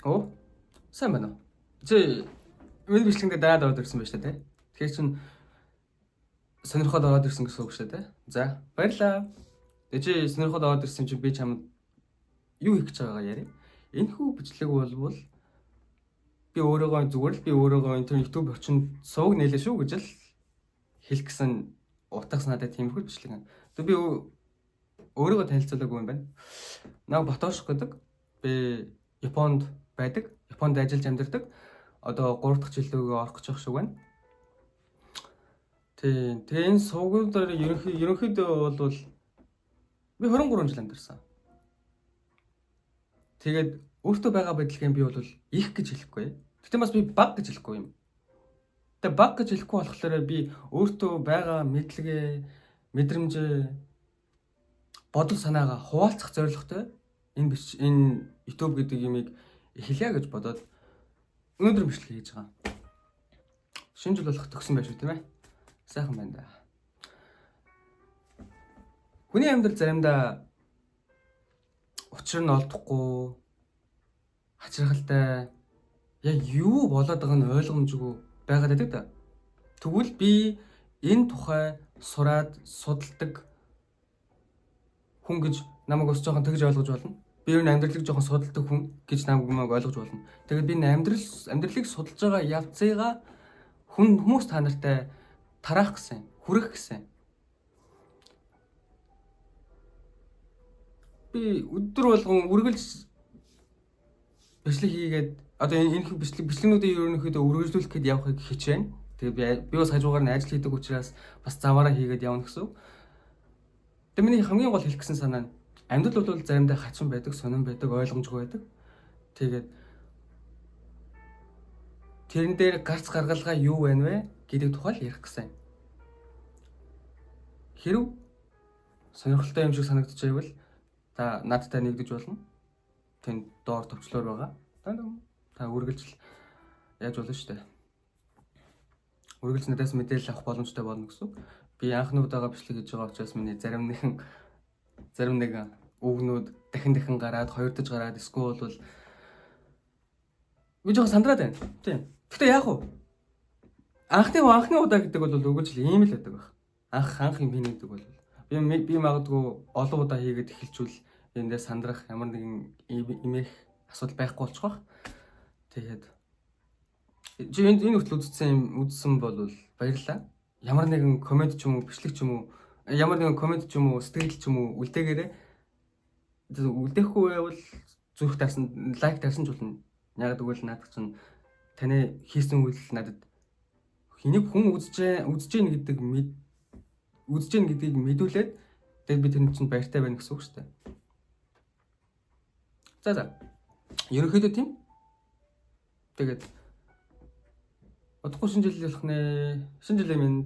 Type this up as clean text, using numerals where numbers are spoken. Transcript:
Оо, сайн байна уу? Чи миний бичлэгэнд дараад ороод ирсэн байна шүү дээ. Тэгэхээр чин сонирхоод ороод ирсэн гэсэн үг шүү дээ. За, баярлалаа. Тэгээ чи сонирхоод ороод ирсэн чи би чамд юу хийх гэж байгаагаа яри. Энэхүү бичлэг болвол би өөрөөгөө зүгээр л би өөрөөгөө энэ YouTube орчинд сувг нээлээ шүү гэж л хэлэх гэсэн утга санаатай тиймэрхүү бичлэг. Тэгээ би өөрийгөө танилцуулаагүй юм байна. Наа Ботош гэдэг. Би Японд байдаг. Японд ажиллаж амьдардаг. Одоо 3 дахь жилдээ орох гэж байх шиг байна. Тэгээ энэ сувгуудаар ерөнхийдөө бол би 23 жил амьдарсан. Тэгээд өөртөө байгаа байдлыг би бол их гэж хэлэхгүй. Гэтэ бас би баг гэж хэлэхгүй юм. Тэгээ баг гэж хэлэхгүй болохоор би өөртөө байгаа мэдлэгээ, мэдрэмжээ, бодол санаагаа хуваалцах зорилготой энэ YouTube гэдэг юмыг эхлэе гэж бодоод өнөөдөр бичлэг хийж байгаа. Шинэ жил болох төгсөн байх шүү тийм ээ. Сайхан байна да. Хүний амьдрал заримдаа учир нь олдохгүй, хачирхалтай яг юу болоод байгааг нь ойлгомжгүй байгаад байдаг да. Тэгвэл би энэ тухай сураад судалдаг хүн гэж намайг бас жоохон тэгж ойлгож болно. Би энэ амьдралыг жоохон судалдаг хүн гэж намайг ойлгож болно. Тэгээд би амьдралыг судалж байгаа явцыгаа хүмүүс та нартай тараах гэсэн, хүрэх гэсэн. Би өдөр болгон үргэлж бичлэг хийгээд одоо энэ бичлэгнүүдийн ерөнхийдөө үргэлжлүүлэх гээд явахыг хичээнэ. Тэгээд би бас хажуугаар нь ажил хийдэг учраас бас заваараа хийгээд явна гэсэн. Тэгээд миний хамгийн гол хэлэх гэсэн санаа нь амьдрал бол заримдаа хачин байдаг, сонирн байдаг, ойлгомжгүй байдаг. Тэгээд тэрэн дээр гарц гаргалгаа юу байна вэ гэдэг тухай л ярих гэсэн. Хэрв сонирхолтой юм шиг санагдаж байвал та надтай нэгдэж болно. Тэнд доор төвчлөр байгаа. Та үргэлж яаж болно шүү дээ. Үргэлж надаас мэдээлэл авах боломжтой болно гэсэн. Би анхны удаага бичлэг хийж байгаа учраас миний зарим нэг үгнүүд дахин гараад, хоёрдож гараад эсвэл бол би жоохон сандраад байна. Тийм. Гэтэ яах вэ? Анхны удаа гэдэг бол өгөөж л ийм л байдаг байх. Анх юм хийдэг бол би магадгүй олон удаа хийгээд эхэлчихвэл энэ дээр сандрах ямар нэгэн имэх асуудал байхгүй болчих واخ. Тэгээд энэ хүртэл үзсэн бол баярлалаа. Ямар нэгэн комент ч юм уу, бичлэг ч юм уу, ямар нэгэн комент ч юм уу, сэтгэл ч юм уу үлдээгээрээ үлдээхгүй байвал зүрх тарсан, лайк тарсан ч болно. Яг тэгвэл наадах чинь таны хийсэн үйл надад хэнийг хүн үзэж гин гэдгийг мэдүүлээд тэгээд би тэрний чинь баяртай байна гэсэн үг шүү дээ. За. Ерөнхийдөө тийм. Тэгээд удахгүй шинэ жил болох нэ. Шинэ жилийн минь